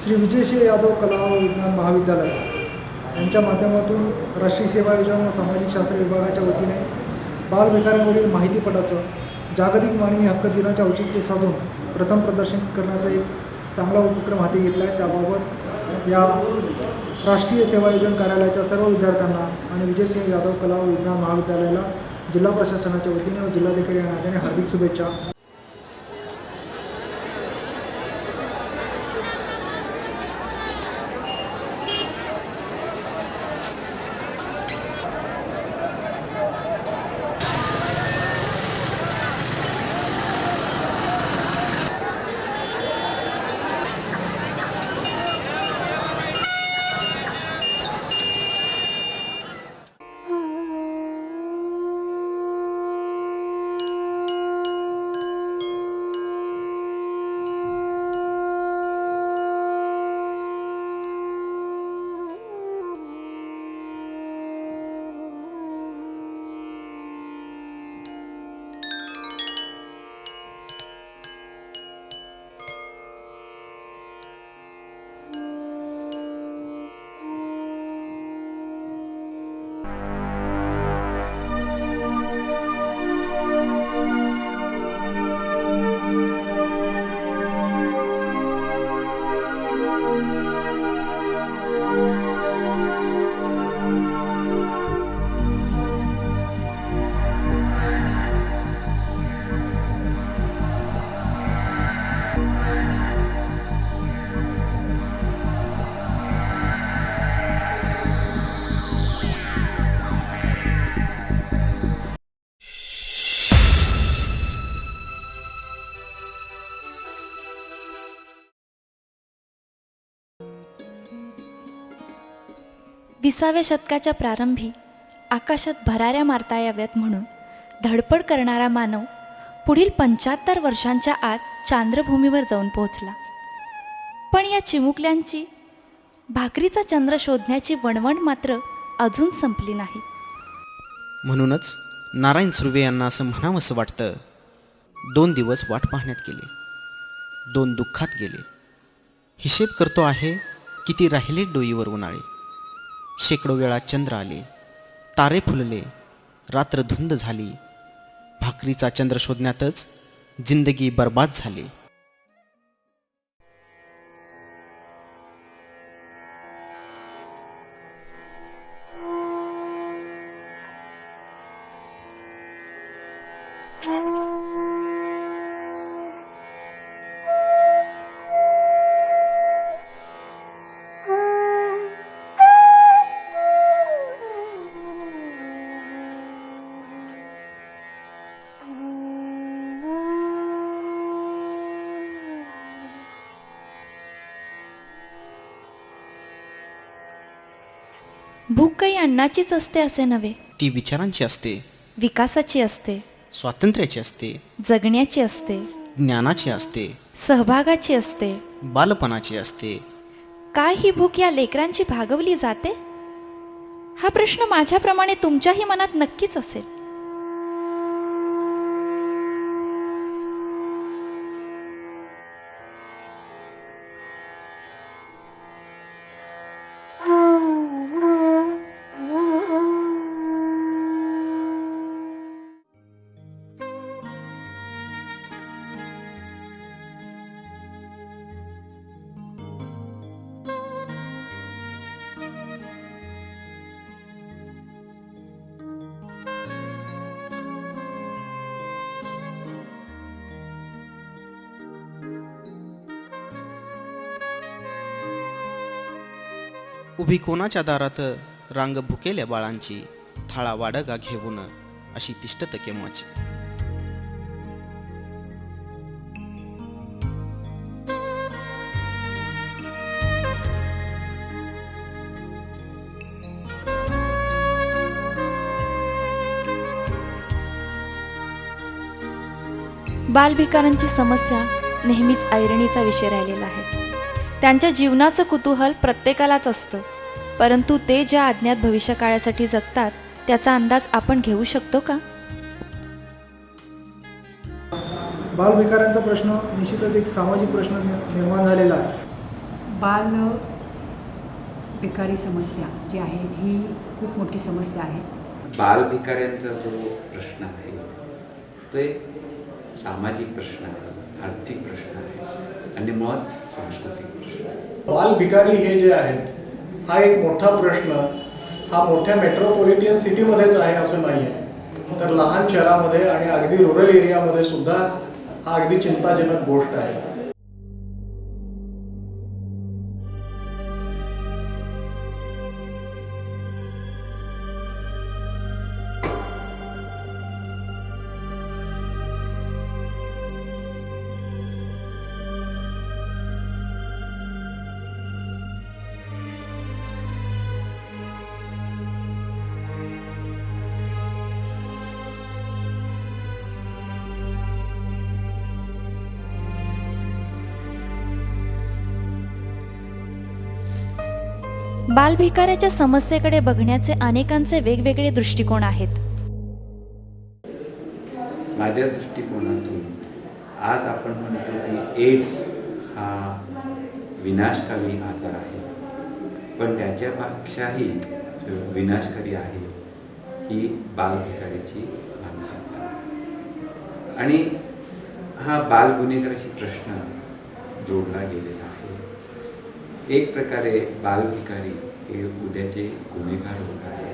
श्री विजयसिंह यादव कला व विज्ञान महाविद्यालय यांच्या माध्यमातून राष्ट्रीय सेवा योजना व सामाजिक शास्त्र विभागाच्या वतीने बालभिकाऱ्यांवरील माहितीपटाचं जागतिक मानवी हक्क दिनाच्या औचित्य साधून प्रथम प्रदर्शन करण्याचा एक चांगला उपक्रम हाती घेतला आहे। त्याबाबत या राष्ट्रीय सेवा योजना कार्यालयाच्या सर्व विद्यार्थ्यांना आणि विजयसिंह यादव कला व विज्ञान महाविद्यालयाला जिल्हा प्रशासनाच्या वतीने व जिल्हाधिकारी या नात्याने हार्दिक शुभेच्छा। विसाव्या शतकाच्या प्रारंभी आकाशात भराऱ्या मारता याव्यात म्हणून धडपड करणारा मानव पुढील 75 वर्षांच्या आत चांद्रभूमीवर जाऊन पोहोचला। पण या चिमुकल्यांची भाकरीचा चंद्र शोधण्याची वणवण मात्र अजून संपली नाही। म्हणूनच नारायण सुर्वे यांना असं म्हणावंसं वाटतं, 2 दिवस वाट पाहण्यात गेले, 2 दुःखात गेले। हिशेब करतो आहे किती राहिले डोईवर उन्हाळे। शेकडो वेळा चंद्र आले, तारे फुलले, रात्र धुंद झाली। भाकरीचा चंद्र शोधण्यातच जिंदगी बर्बाद झाली। भूक काही अन्नाचीच असते असे नव्हे, ती विचारांची असते, विकासाची असते, स्वातंत्र्याची असते, जगण्याची असते, ज्ञानाची असते, सहभागाची असते, बालपणाची असते। काय ही भूक या लेकरांची भागवली जाते? हा प्रश्न माझ्याप्रमाणे तुमच्याही मनात नक्कीच असेल। उभी कोणाच्या दारात रांग भुकेल्या बाळांची, थाळा वाडगा घेऊन अशी तिष्ठत केव्हाची। बालभिकारांची समस्या नेहमीच ऐरणीचा विषय राहिलेला आहे। त्यांच्या जीवनाचं कुतूहल प्रत्येकालाच असतं, परंतु ते ज्या अज्ञात भविष्यकाळासाठी जगतात त्याचा अंदाज आपण घेऊ शकतो का? बालभिकाऱ्यांचा प्रश्न निश्चितच एक सामाजिक प्रश्न निर्माण झालेला आहे। बाल बेकारी समस्या जी आहे ही खूप मोठी समस्या आहे. बालभिकाऱ्यांचा जो प्रश्न आहे तो एक सामाजिक प्रश्न आहे, आर्थिक प्रश्न आहे आणि मुळात सांस्कृतिक प्रश्न आहे. बाल भिकारी हे जे आहेत हा एक मोठा प्रश्न हा मोठ्या मेट्रोपॉलिटन सिटीमध्येच आहे असं नाही आहे, तर लहान शहरामध्ये आणि अगदी रुरल एरियामध्ये सुद्धा हा अगदी चिंताजनक गोष्ट आहे. बालभिकाऱ्याच्या समस्येकडे बघण्याचे अनेकांचे वेगवेगळे दृष्टिकोन आहेत. माझ्या दृष्टिकोनातून आज आपण म्हणतो की एड्स हा विनाशकारी आजार आहे, पण त्याच्यापेक्षाही जो विनाशकारी आहे ही बालभिकारीची मानसिकता. आणि हा बालगुन्हेगाराशी प्रश्न जोडला गेलेला आहे. एक प्रकारे बालभिकारी हे उद्याचे गुन्हेगार होत आहे.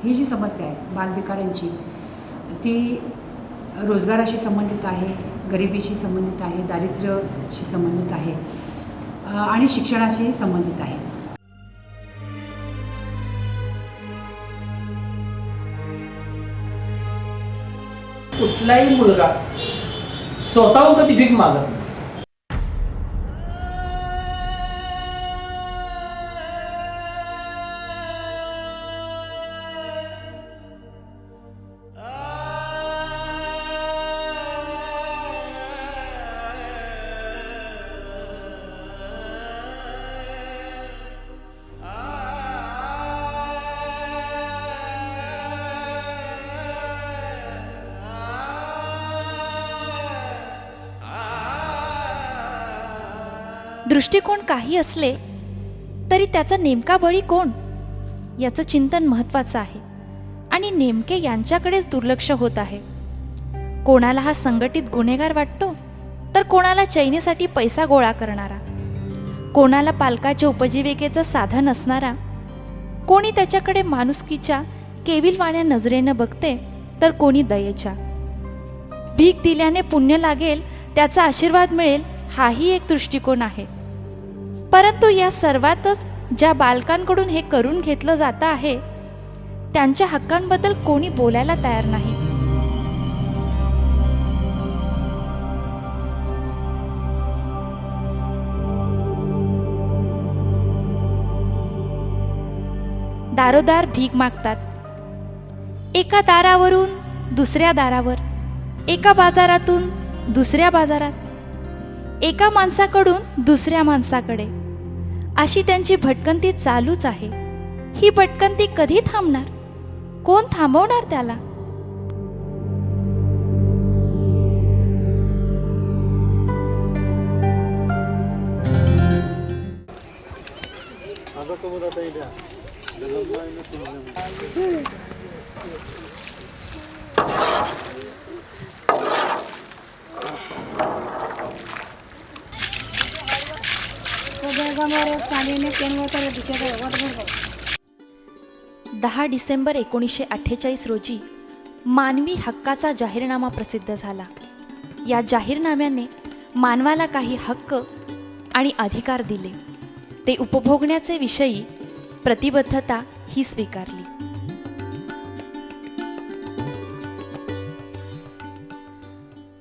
ही जी समस्या आहे बालभिकाऱ्यांची ती रोजगाराशी संबंधित आहे, गरिबीशी संबंधित आहे, दारिद्र्याशी संबंधित आहे आणि शिक्षणाशी संबंधित आहे. कुठलाही मुलगा स्वतःहून कधी भीक मागत नाही. दृष्टिकोन काही असले तरी त्याचा नेमका बळी कोण याचं चिंतन महत्त्वाचं आहे आणि नेमके यांच्याकडेच दुर्लक्ष होत आहे. कोणाला हा संघटित गुन्हेगार वाटतो तर कोणाला चैनीसाठी पैसा गोळा करणारा, कोणाला पालकाच्या उपजीविकेचं साधन असणारा, कोणी त्याच्याकडे माणुसकीच्या केविलवाण्या नजरेनं बघते तर कोणी दयेच्या. भीक दिल्याने पुण्य लागेल, त्याचा आशीर्वाद मिळेल हाही एक दृष्टिकोन आहे. परंतु या सर्वातच ज्या बालकांकडून हे करून घेतलं जातं आहे त्यांच्या हक्कांबद्दल कोणी बोलायला तयार नाही. दारोदार भीक मागतात, एका दारावरून दुसऱ्या दारावर, एका बाजारातून दुसऱ्या बाजारात, एका माणसाकडून दुसऱ्या माणसाकडे, अशी त्यांची भटकंती चालूच आहे. ही भटकंती कधी थांबणार? कोण थांबवणार त्याला? दहा डिसेंबर 1948 रोजी मानवी हक्काचा जाहीरनामा प्रसिद्ध झाला. या जाहीरनाम्याने मानवाला काही हक्क आणि अधिकार दिले, ते उपभोगण्याचे विषयी प्रतिबद्धता ही स्वीकारली.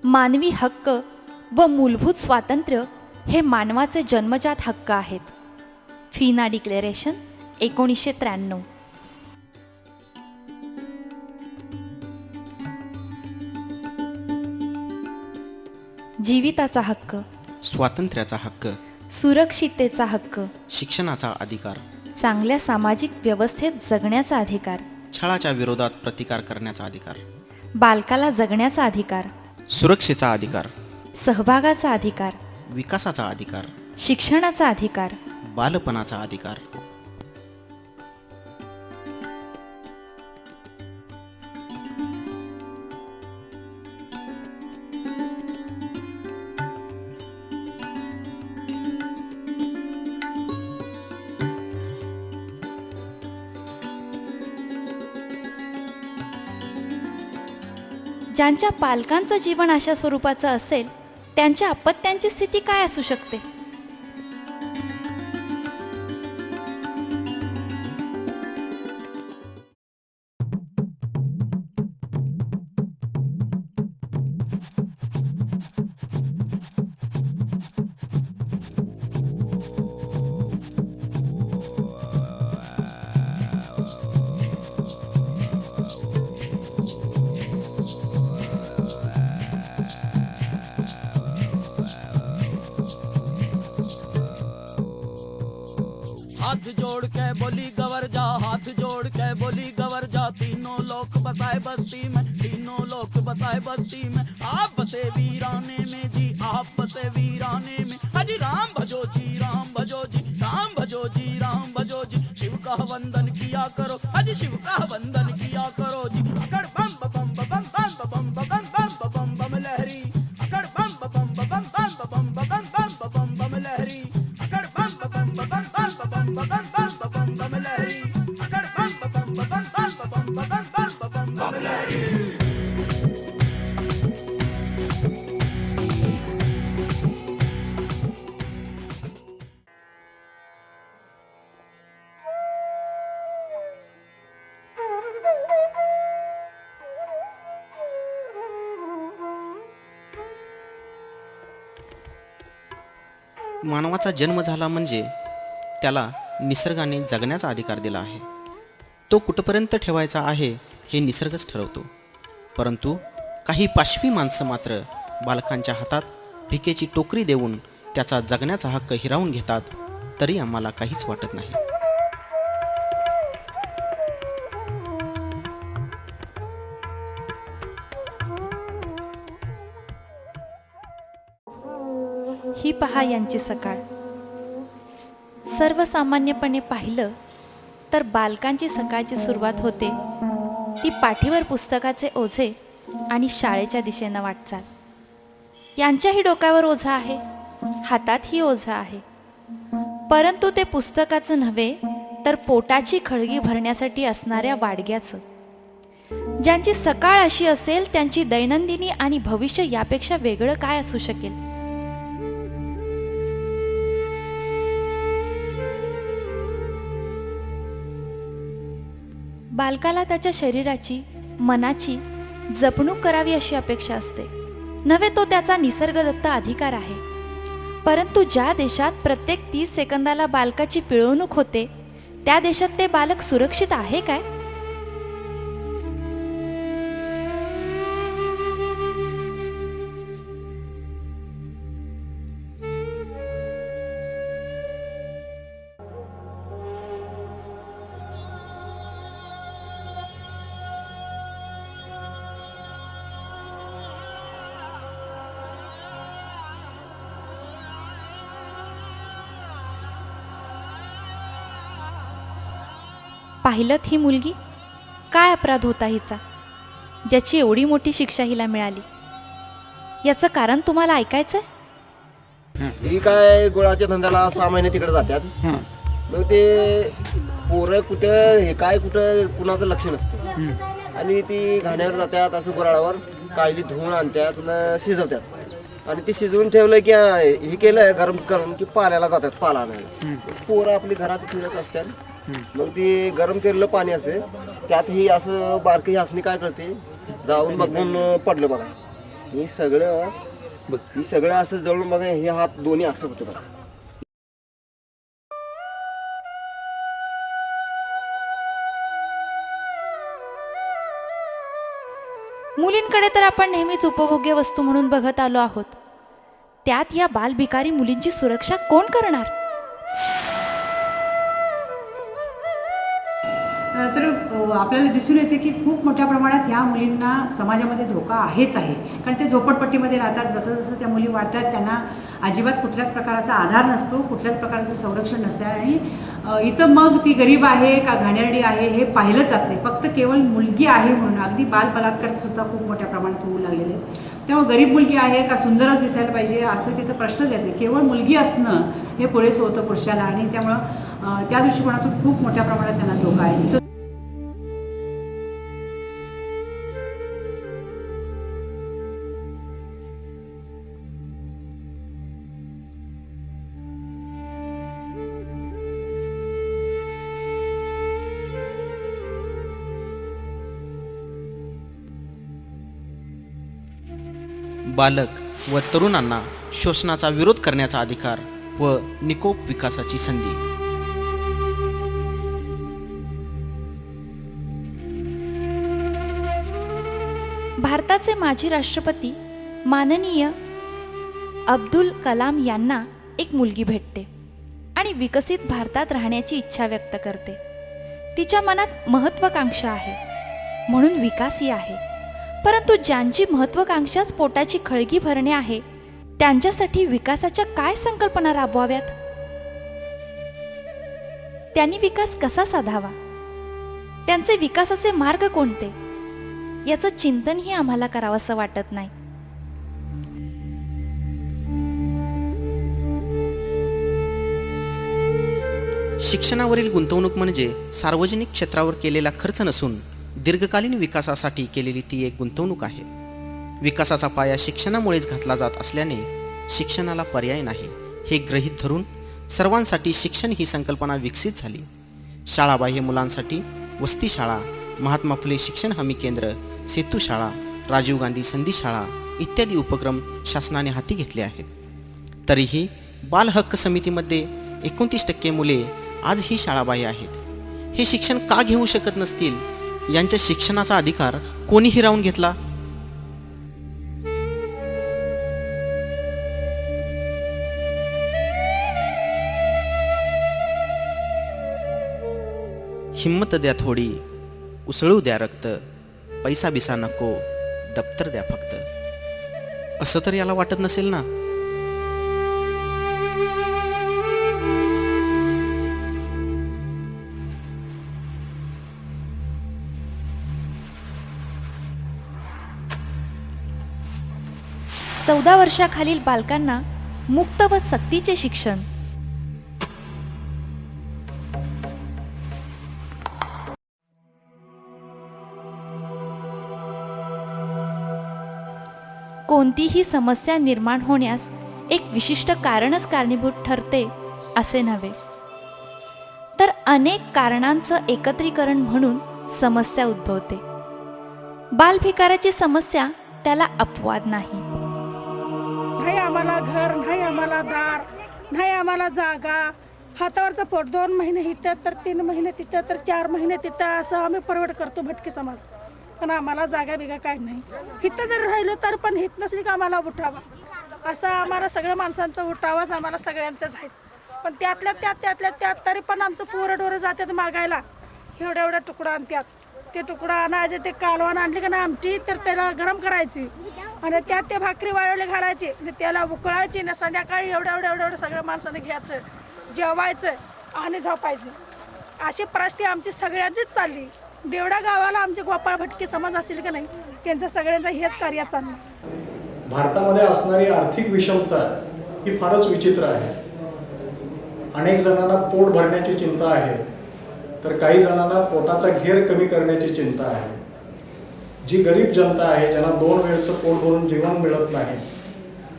मानवी हक्क व मूलभूत स्वातंत्र्य हे मानवाचे जन्मजात हक्क आहेत. फिना डिक्लेरेशन 1993. जीविताचा हक्क, स्वातंत्र्याचा हक्क, सुरक्षिततेचा हक्क, शिक्षणाचा अधिकार, चांगल्या सामाजिक व्यवस्थेत जगण्याचा अधिकार, छळाच्या विरोधात प्रतिकार करण्याचा अधिकार, बालकाला जगण्याचा अधिकार, सुरक्षेचा अधिकार, सहभागाचा अधिकार, विकासाचा अधिकार, शिक्षणाचा अधिकार, बालपणाचा अधिकार. ज्यांच्या पालकांचं जीवन अशा स्वरूपाचं असेल त्यांच्या अपत्यांची स्थिती काय असू शकते? हाथ जोड़ के बोली गवर जा, हाथ जोड़ के बोली गवर जा, तीनों लोक बसाए बस्ती में, तीनों लोक बसाए बस्ती में। आप बसे वीराने में जी, आप बसे वीराने में। हाजी राम भजो जी, राम भजो जी, राम भजो जी, राम भजो जी। शिव का वंदन किया करो, हाजी शिव का वंदन किया करो जी। अकड़ बम बम बम बम बम बम बम बम बम बम लहरी, अकड़ बम बम बम बम बम बम बम बम बम लहरी, अकड़ बम बम बम बम बम लहरी, अकड़ बम बम बम बम लहरी। मानवाचा जन्म झाला म्हणजे त्याला निसर्गाने जगण्याचा अधिकार दिला आहे. तो कुठपर्यंत ठेवायचा आहे हे निसर्गच ठरवतो. परंतु काही पाशवी माणसं मात्र बालकांच्या हातात भिकेची टोकरी देऊन त्याचा जगण्याचा हक्क हिरावून घेतात. तरी आम्हाला काहीच वाटत नाही. ही पहा यांची सकाळ. सर्वसामान्यपणे पाहिलं तर बालकांची सकाळची सुरुवात होते ती पाठीवर पुस्तकाचे ओझे आणि शाळेच्या दिशेनं वाटचाल. यांच्याही डोक्यावर ओझा आहे, हातातही ओझा आहे, परंतु ते पुस्तकाचं नव्हे तर पोटाची खळगी भरण्यासाठी असणाऱ्या वाडग्याचं. ज्यांची सकाळ अशी असेल त्यांची दैनंदिनी आणि भविष्य यापेक्षा वेगळं काय असू शकेल? बालकाला त्याच्या शरीराची, मनाची जपणूक करावी अशी अपेक्षा असते, नव्हे तो त्याचा निसर्गदत्त अधिकार आहे. परंतु ज्या देशात प्रत्येक 30 सेकंदाला बालकाची पिळवणूक होते त्या देशात ते बालक सुरक्षित आहे काय? पाहिलत ही मुलगी, काय अपराध होता हिचा, ज्याची एवढी मोठी शिक्षा हिला मिळाली? याचं कारण तुम्हाला ऐकायचंय? ही काय गोळाच्या धंद्याला 6 महिने तिकडे जातात. मग ते पोरं कुठं हे काय कुठं कुणाचं लक्ष नसतं आणि ती घाण्यावर जातात, असं गुराळावर कायली धुवून आणतात, पुन्हा शिजवतात आणि ती शिजवून ठेवलं की हे केलं गरम करून की पाल्याला जातात, पाला आणायला. पोरं आपली घरात फिरत असतात. मग ती गरम केलेलं पाणी असते त्यात ही असं बारकी हसणी काय करते, जाऊन बघून पडलं बघा. हे सगळं असं जळून बघा, हे हात दोन्ही असं होतं बघा. मुलींकडे तर आपण नेहमीच उपभोग्य वस्तू म्हणून बघत आलो आहोत, त्यात या बालभिकारी मुलींची सुरक्षा कोण करणार? तर आपल्याला दिसून येते की खूप मोठ्या प्रमाणात ह्या मुलींना समाजामध्ये धोका आहेच आहे. कारण ते झोपडपट्टीमध्ये राहतात. जसं जसं त्या मुली वाढतात त्यांना अजिबात कुठल्याच प्रकारचा आधार नसतो, कुठल्याच प्रकारचं संरक्षण नसतं. आणि इथं मग ती गरीब आहे का घाणेरडी आहे हे पाहिलं जात नाही. फक्त केवळ मुलगी आहे म्हणून अगदी बालबलात्कारसुद्धा खूप मोठ्या प्रमाणात होऊ लागलेले आहेत. त्यामुळे गरीब मुलगी आहे का सुंदरच दिसायला पाहिजे असं तिथं प्रश्नच येत नाही. केवळ मुलगी असणं हे पुरेसं होतं पुरुषाला. आणि त्यामुळं त्या दृष्टिकोनातून खूप मोठ्या प्रमाणात त्यांना धोका आहे. तिथं बालक व तरुणांना शोषणाचा विरोध करण्याचा अधिकार व निकोप विकासाची संधी. भारताचे माजी राष्ट्रपती माननीय अब्दुल कलाम यांना एक मुलगी भेटते आणि विकसित भारतात राहण्याची इच्छा व्यक्त करते. तिच्या मनात महत्त्वाकांक्षा आहे म्हणून विकासही आहे. परंतु ज्यांची महत्त्वाकांक्षाच पोटाची खळगी भरणे आहे त्यांच्यासाठी विकासाच्या काय संकल्पना राबवाव्यात? त्यांनी विकास कसा साधावा? त्यांचे विकासाचे मार्ग कोणते? याचं चिंतनही आम्हाला करावंसं वाटत नाही. शिक्षणावरील गुंतवणूक म्हणजे सार्वजनिक क्षेत्रावर केलेला खर्च नसून दीर्घकालीन विकासासाठी केलेली ती एक गुंतवणूक आहे. विकासाचा पाया शिक्षणामुळेच घातला जात असल्याने शिक्षणाला पर्याय नाही हे गृहीत धरून सर्वांसाठी शिक्षण ही संकल्पना विकसित झाली. शाळाबाह्य मुलांसाठी वसती शाळा, महात्मा फुले शिक्षण हमी केंद्र, सेतू शाळा, राजीव गांधी संधी शाळा इत्यादी उपक्रम शासनाने हाती घेतले आहेत. तरीही बाल हक्क समितीमध्ये 29% मुले आजही शाळाबाह्य आहेत. हे शिक्षण का घेऊ शकत नसतील? यांच्या शिक्षणाचा अधिकार कोणी हिरावून घेतला? हिम्मत द्या थोडी, उसळू द्या रक्त, पैसा बिसा नको, दप्तर द्या फक्त. असं तर याला वाटत नसेल ना? चौदा वर्षाखालील बालकांना मुक्त व सक्तीचे शिक्षण. कोणतीही समस्या निर्माण होण्यास एक विशिष्ट कारणच कारणीभूत ठरते असे नव्हे, तर अनेक कारणांचं एकत्रीकरण म्हणून समस्या उद्भवते. बालभिकाराची समस्या त्याला अपवाद नाही. नाही आम्हाला घर, नाही आम्हाला दार, नाही आम्हाला जागा, हातावरचं पोट 2 महिने इथं तर 3 महिने तिथं तर 4 महिने तिथं असं आम्ही परवड करतो भटके समाज. पण आम्हाला जागा बिगा काय नाही. इथं जर राहिलो तर पण हित नसली का आम्हाला उठावा, असं आम्हाला सगळ्या माणसांचा उठावाच आम्हाला सगळ्यांचंच आहे. पण त्यातल्या त्यात तरी पण आमचं पोरं डोरं जातात मागायला, एवढ्या तुकडा आणतात. ते तुकडा आणायचे, ते कालवण आणले का ना आमची तर त्याला गरम करायची आणि त्यात ते भाकरी वाळवले घालायची आणि त्याला उकळायची ना संध्याकाळी एवढं सगळ्या माणसाने घ्यायचं, जेवायचं आणि झोपायचं. अशी परिस्थिती आमची सगळ्यांचीच चालली. देवडा गावाला आमचे गोपाळ भटके समाज असेल का नाही, त्यांचं सगळ्यांचं हेच कार्य चाललं. भारतामध्ये असणारी आर्थिक विषमता ही फारच विचित्र आहे. अनेक जणांना पोट भरण्याची चिंता आहे, तर काही जणांना पोटाचा घेर कमी करण्याची चिंता आहे. जी गरीब जनता आहे, ज्यांना 2 वेळचं पोट भरून जेवण मिळत नाही,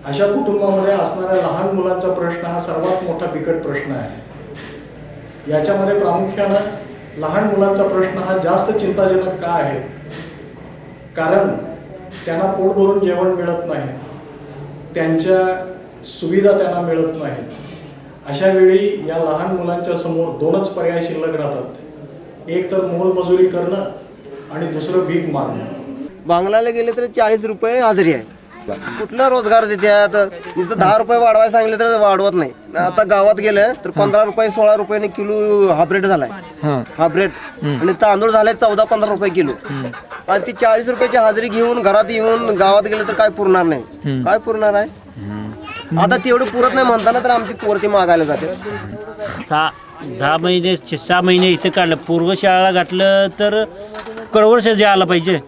अशा कुटुंबामध्ये असणाऱ्या लहान मुलांचा प्रश्न हा सर्वात मोठा बिकट प्रश्न आहे. याच्यामध्ये प्रामुख्यानं लहान मुलांचा प्रश्न हा जास्त चिंताजनक का आहे? कारण त्यांना पोट भरून जेवण मिळत नाही, त्यांच्या सुविधा त्यांना मिळत नाहीत. अशा वेळी या लहान मुलांच्या समोर 2च पर्याय शिल्लक राहतात. एक तर मोलमजुरी करणं आणि दुसरं भीक मागणं. बांगलाला गेले तर 40 रुपये हाजरी आहे. कुठला रोजगार देतात? नुसतं 10 रुपये वाढवायला सांगितलं तर वाढवत नाही. आता गावात गेलं तर 15 रुपये 16 रुपयाने किलो हा ब्रेड झालाय, हा ब्रेड. आणि तांदूळ झालाय 14-15 रुपये किलो. आणि ती 40 रुपयाची हाजरी घेऊन घरात येऊन गावात गेलं तर काय पुरणार नाही. काय पुरणार आहे? आता तेवढं पुरत नाही म्हणताना तर आमची पोर ते मागायला जाते. 6 महिने इथं काढलं. पूर्व शाळा घातलं तर कळवर्ष जे आलं पाहिजे.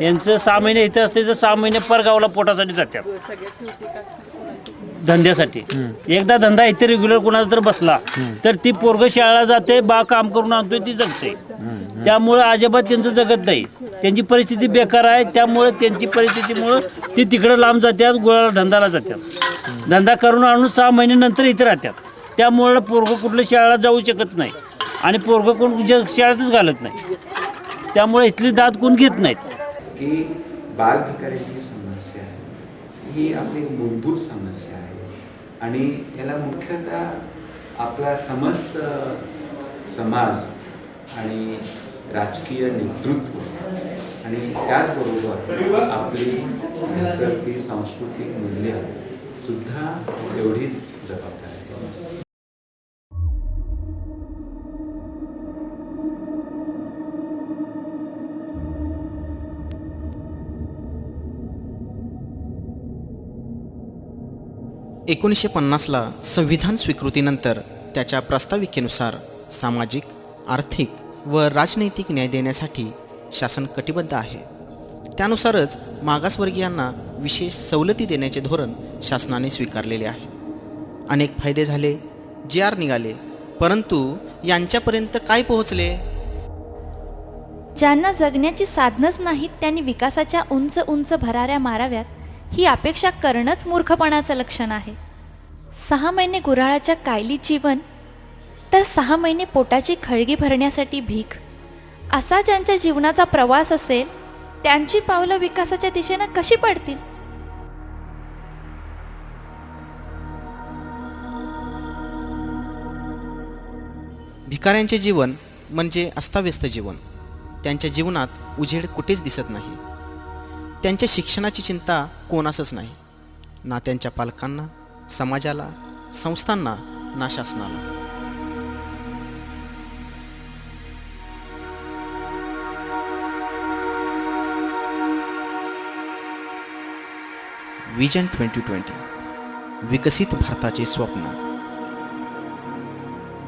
यांचं 6 महिने इथं असते तर 6 महिने परगावला पोटासाठी जातात धंद्यासाठी. एकदा धंदा इथे रेग्युलर कोणाचा तर बसला तर ती पोरग शाळा जाते, बा काम करून आणतोय, ती जगते. त्यामुळं अजिबात त्यांचं जगत नाही. त्यांची परिस्थिती बेकार आहे. त्यामुळे त्यांची परिस्थितीमुळं ती तिकडं लांब जातात, गुळाला धंदाला जातात. धंदा करून आणून 6 महिन्यानंतर इथे राहतात. त्यामुळं पोरगं कुठल्या शाळेला जाऊ शकत नाही आणि पोरगं कोण शाळेतच घालत नाही. त्यामुळे इथली दाद कोण घेत नाहीत. की बालभिकाऱ्यांची समस्या ही आपली मूलभूत समस्या आहे आणि याला मुख्यतः आपला समस्त समाज आणि राजकीय नेतृत्व आणि त्याचबरोबर आपली नैसर्गिक सांस्कृतिक मूल्य सुद्धा एवढीच जबाबदार आहे. एकोणीसशे 50ला संविधान स्वीकृतीनंतर त्याच्या प्रस्ताविकेनुसार सामाजिक, आर्थिक व राजनैतिक न्याय देण्यासाठी शासन कटिबद्ध आहे. त्यानुसारच मागासवर्गीयांना विशेष सवलती देण्याचे धोरण शासनाने स्वीकारलेले आहे. अनेक फायदे झाले, GR निघाले, परंतु यांच्यापर्यंत काय पोहोचले? ज्यांना जगण्याची साधनच नाहीत त्यांनी विकासाच्या उंच उंच भराऱ्या माराव्यात ही अपेक्षा करणंच मूर्खपणाचं लक्षण आहे. 6 महिने गुऱ्हाळाच्या कायली जीवन तर 6 महिने पोटाची खळगी भरण्यासाठी भीक, असा ज्यांच्या जीवनाचा प्रवास असेल त्यांची पावलं विकासाच्या दिशेनं कशी पडतील? भिकाऱ्यांचे जीवन म्हणजे अस्ताव्यस्त जीवन. त्यांच्या जीवनात उजेड कुठेच दिसत नाही. त्यांच्या शिक्षणाची चिंता कोणासच नाही, ना त्यांच्या पालकांना, समाजाला, संस्थांना, ना शासनाला. विजन 2020 विकसित भारताचे स्वप्न.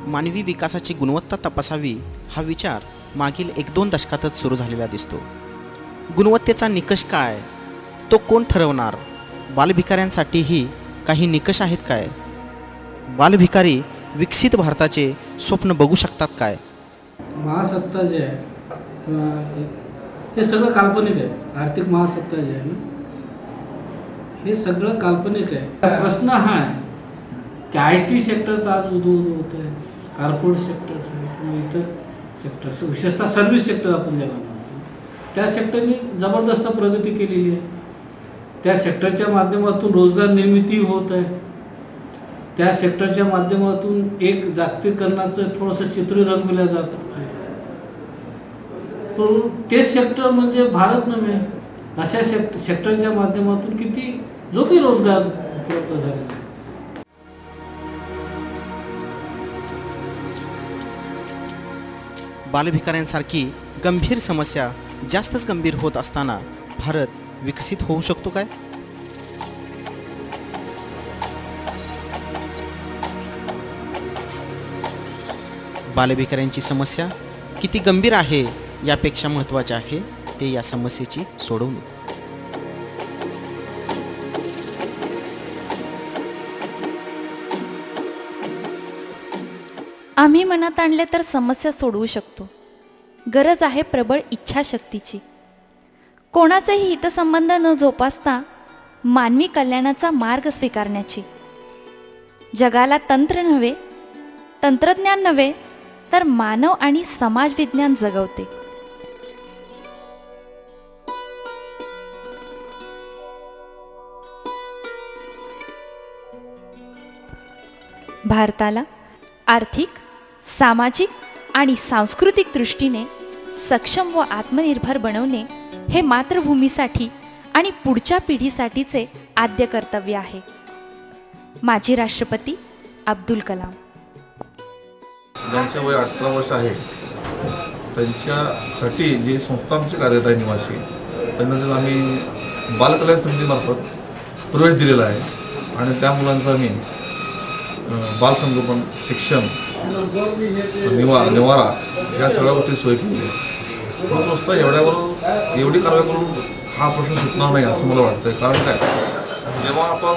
मानवी विकासाची गुणवत्ता तपासावी हा विचार मागील 1-2 दशकातच सुरू झालेला दिसतो. गुणवत्तेचा निकष काय, तो कोण ठरवणार? बालभिकाऱ्यांसाठीही काही निकष आहेत काय? बालभिकारी विकसित भारताचे स्वप्न बघू शकतात काय? महासत्ता जे आहे किंवा हे सगळं काल्पनिक आहे. आर्थिक महासत्ता जे आहे ना, हे सगळं काल्पनिक आहे. प्रश्न हा आहे की IT सेक्टरचं आज उदो होत आहे, कॉर्पोरेट सेक्टर्स आहे किंवा इतर सेक्टर्स, विशेषतः सर्व्हिस सेक्टर आपण ज्याला म्हणतो, त्या सेक्टरने जबरदस्त प्रगती केलेली आहे. त्या सेक्टरच्या माध्यमातून रोजगार निर्मिती होत आहे. त्या सेक्टरच्या माध्यमातून एक जागतिकीकरणाचं थोडंसं चित्र रंगविलं जात आहे. पण तेच सेक्टर म्हणजे भारत नव्हे, अशा सेक्टरच्या माध्यमातून किती जो काही रोजगार उपलब्ध झालेला आहे. बालभिकाऱ्यांसारखी गंभीर समस्या जास्तच गंभीर होत असताना भारत विकसित होऊ शकतो काय? बालभिकाऱ्यांची समस्या किती गंभीर आहे यापेक्षा महत्त्वाचे आहे ते या समस्येची सोडवणूक. आम्ही मनात आणले तर समस्या सोडवू शकतो. गरज आहे प्रबळ इच्छाशक्तीची. कोणाचाही हितसंबंध न जोपासता मानवी कल्याणाचा मार्ग स्वीकारण्याची. जगाला तंत्रज्ञान नव्हे तर मानव आणि समाज विज्ञान जगवते. भारताला आर्थिक, सामाजिक आणि सांस्कृतिक दृष्टीने सक्षम व आत्मनिर्भर बनवणे हे मातृभूमीसाठी आणि पुढच्या पिढीसाठीचे आद्य कर्तव्य आहे. माजी राष्ट्रपती अब्दुल कलाम. ज्यांच्या वय 18 वर्ष आहे त्यांच्यासाठी जे संस्थांचे कार्यरत आहे निवासी, त्यांना आम्ही बालकल्याण समितीमार्फत प्रवेश दिलेला आहे. आणि त्या मुलांचं आम्ही बालसंगोपन, शिक्षण, निवारा या सगळ्या गोष्टी सोय केली आहे. पण नुसतं एवढी कारवाई करून हा प्रश्न सुटणार नाही असं मला वाटतं. कारण काय, जेव्हा आपण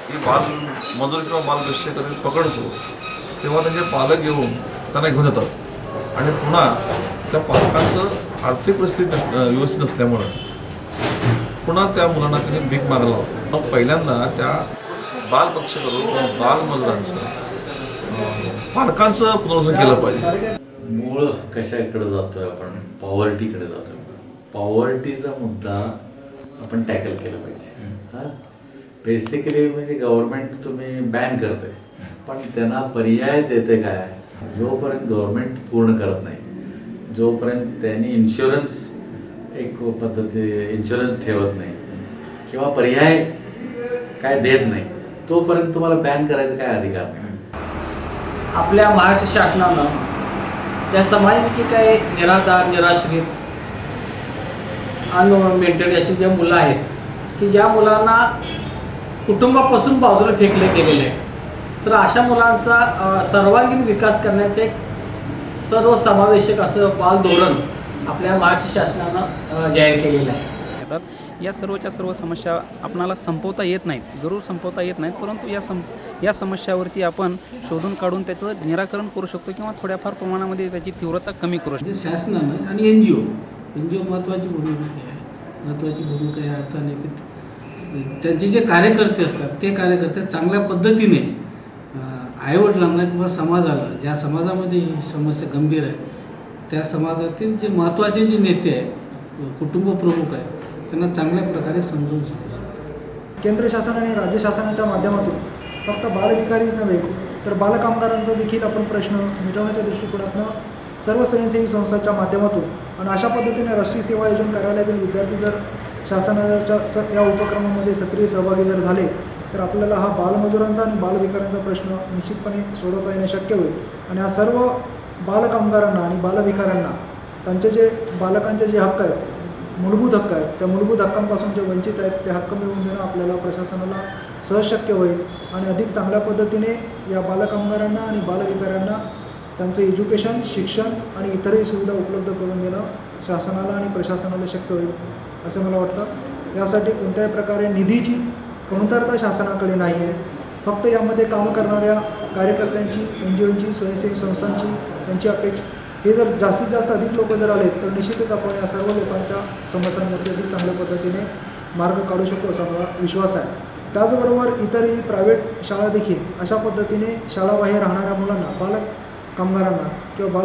ही बालमजूर किंवा बालगुन्हेगारी पकडतो तेव्हा त्यांचे पालक येऊन त्यांना घेऊन येतात आणि पुन्हा त्या पालकांचं आर्थिक परिस्थिती व्यवस्थित नसल्यामुळं पुन्हा त्या मुलांना त्यांनी भीक मागायला लावतो. मग पहिल्यांदा त्या बालपक्षकारो किंवा बालमजुरांचं पालकांचं पुनर्वसन केलं पाहिजे. मूळ कशाकडे जातोय आपण? पॉवर्टीकडे जातोय. पॉवर्टीचा मुद्दा आपण टॅकल केला पाहिजे. हां, बेसिकली म्हणजे गव्हर्नमेंट तुम्ही बॅन करते, पण त्यांना पर्याय देते काय? जोपर्यंत गव्हर्नमेंट पूर्ण करत नाही, जोपर्यंत त्यांनी इन्शुरन्स एक पद्धती इन्शुरन्स ठेवत नाही किंवा पर्याय काय देत नाही, तोपर्यंत तुम्हाला बॅन करायचा काय अधिकार नाही. आपल्या महाराष्ट्र शासनानं त्या समाजाची काही निराधार, निराश्रित अनमेंटेड अशी ज्या मुलं आहेत की ज्या मुलांना कुटुंबापासून बाजूला फेकले गेलेले आहे, तर अशा मुलांचा सर्वांगीण विकास करण्याचं एक सर्वसमावेशक असं बाल धोरण आपल्या महाराष्ट्र शासनानं जाहीर केलेलं आहे. या सर्वच्या सर्व समस्या आपणाला संपवता येत नाहीत, जरूर संपवता येत नाहीत, परंतु या समस्यावरती आपण शोधून काढून त्याचं निराकरण करू शकतो किंवा थोड्याफार प्रमाणामध्ये त्याची तीव्रता कमी करू शकतो. शासनानं आणि एन जी ओ महत्त्वाची भूमिका या अर्थाने की त्यांचे जे कार्यकर्ते असतात ते कार्यकर्ते चांगल्या पद्धतीने आईवडिलांना किंवा समाजाला, ज्या समाजामध्ये ही समस्या गंभीर आहे त्या समाजातील जे महत्त्वाचे जे नेते आहेत, कुटुंब प्रमुख आहेत, त्यांना चांगल्या प्रकारे समजून सांगू शकतात. केंद्र शासन आणि राज्य शासनाच्या माध्यमातून फक्त बालविकारीच नव्हे तर बालकामगारांचा देखील आपण प्रश्न मिटवण्याच्या दृष्टिकोनातून सर्व स्वयंसेवी संस्थांच्या माध्यमातून आणि अशा पद्धतीने राष्ट्रीय सेवा आयोजन कार्यालयातील विद्यार्थी जर शासनाच्या या उपक्रमामध्ये सक्रिय सहभागी जर झाले तर आपल्याला हा बालमजुरांचा आणि बालविकारांचा प्रश्न निश्चितपणे सोडवता येणे शक्य होईल. आणि हा सर्व बालकामगारांना आणि बालविकारांना त्यांचे जे बालकांचे जे हक्क आहेत, मूलभूत हक्क आहेत, त्या मूलभूत हक्कांपासून जे वंचित आहेत ते हक्क मिळवून देणं आपल्याला प्रशासनाला सहज शक्य होईल आणि अधिक चांगल्या पद्धतीने या बालकामगारांना आणि बालविकारांना त्यांचं एज्युकेशन, शिक्षण आणि इतरही सुविधा उपलब्ध करून देणं शासनाला आणि प्रशासनाला शक्य होईल असं मला वाटतं. यासाठी कोणत्याही प्रकारे निधीची कमतरता शासनाकडे नाही आहे. फक्त यामध्ये कामं करणाऱ्या कार्यकर्त्यांची, NGOंची, स्वयंसेवी संस्थांची यांची अपेक्षा हे जर जास्तीत जास्त अधिक लोक जर आले तर निश्चितच आपण या सर्व लोकांच्या समस्यांवरती अधिक चांगल्या पद्धतीने मार्ग काढू शकतो असा मला विश्वास आहे. त्याचबरोबर इतरही प्रायव्हेट शाळा देखील अशा पद्धतीने शाळाबाहेर राहणाऱ्या मुलांना, बालक कामगारांना किंवा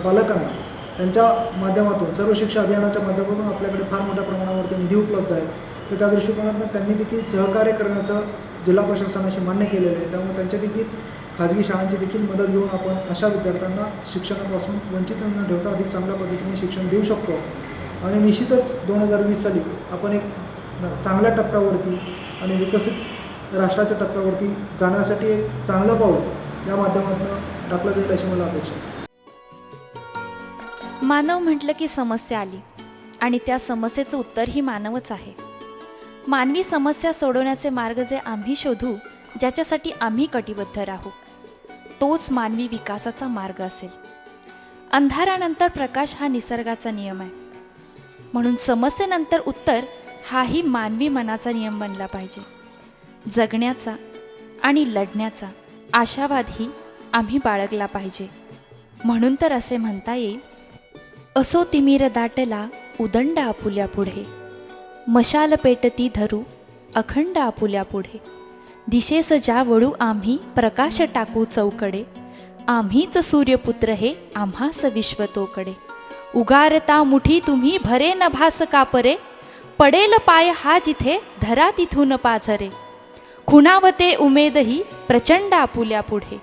बालकांना त्यांच्या माध्यमातून सर्व शिक्षा अभियानाच्या माध्यमातून आपल्याकडे फार मोठ्या प्रमाणावरती निधी उपलब्ध आहे. तर त्या दृष्टिकोनातून त्यांनी देखील सहकार्य करण्याचं जिल्हा प्रशासनाशी मान्य केलेलं आहे. त्यामुळे त्यांच्या देखील खाजगी शाळांची देखील मदत घेऊन आपण अशा विद्यार्थ्यांना शिक्षणापासून वंचित न ठेवता अधिक चांगल्या पद्धतीने शिक्षण देऊ शकतो. आणि निश्चितच 2020 साली आपण एक चांगल्या टप्प्यावरती आणि विकसित राष्ट्राच्या टप्प्यावरती जाण्यासाठी एक चांगलं पाऊल या माध्यमातून टाकलं जाईल अशी मला अपेक्षा आहे. मानव म्हटलं की समस्या आली आणि त्या समस्येचं उत्तरही मानवच आहे. मानवी समस्या सोडवण्याचे मार्ग जे आम्ही शोधू, ज्याच्यासाठी आम्ही कटिबद्ध राहू, तोच मानवी विकासाचा मार्ग असेल. अंधारानंतर प्रकाश हा निसर्गाचा नियम आहे, म्हणून समस्येनंतर उत्तर हाही मानवी मनाचा नियम बनला पाहिजे. जगण्याचा आणि लढण्याचा आशावादही आम्ही बाळगला पाहिजे. म्हणून तर असे म्हणता येईल, असो तिमिर दाटला उदंड आपुल्या पुढे, मशाल पेटती धरू अखंड आपुल्या पुढे, दिशेस ज्या वळू आम्ही प्रकाश टाकू चौकडे, आम्हीच सूर्यपुत्र हे आम्हास विश्वतोकडे. उगारता मुठी तुम्ही भरे न भास कापरे, पडेल पाय हा जिथे धरा तिथून पाझरे, खुणावते उमेदही प्रचंड आपुल्या पुढे.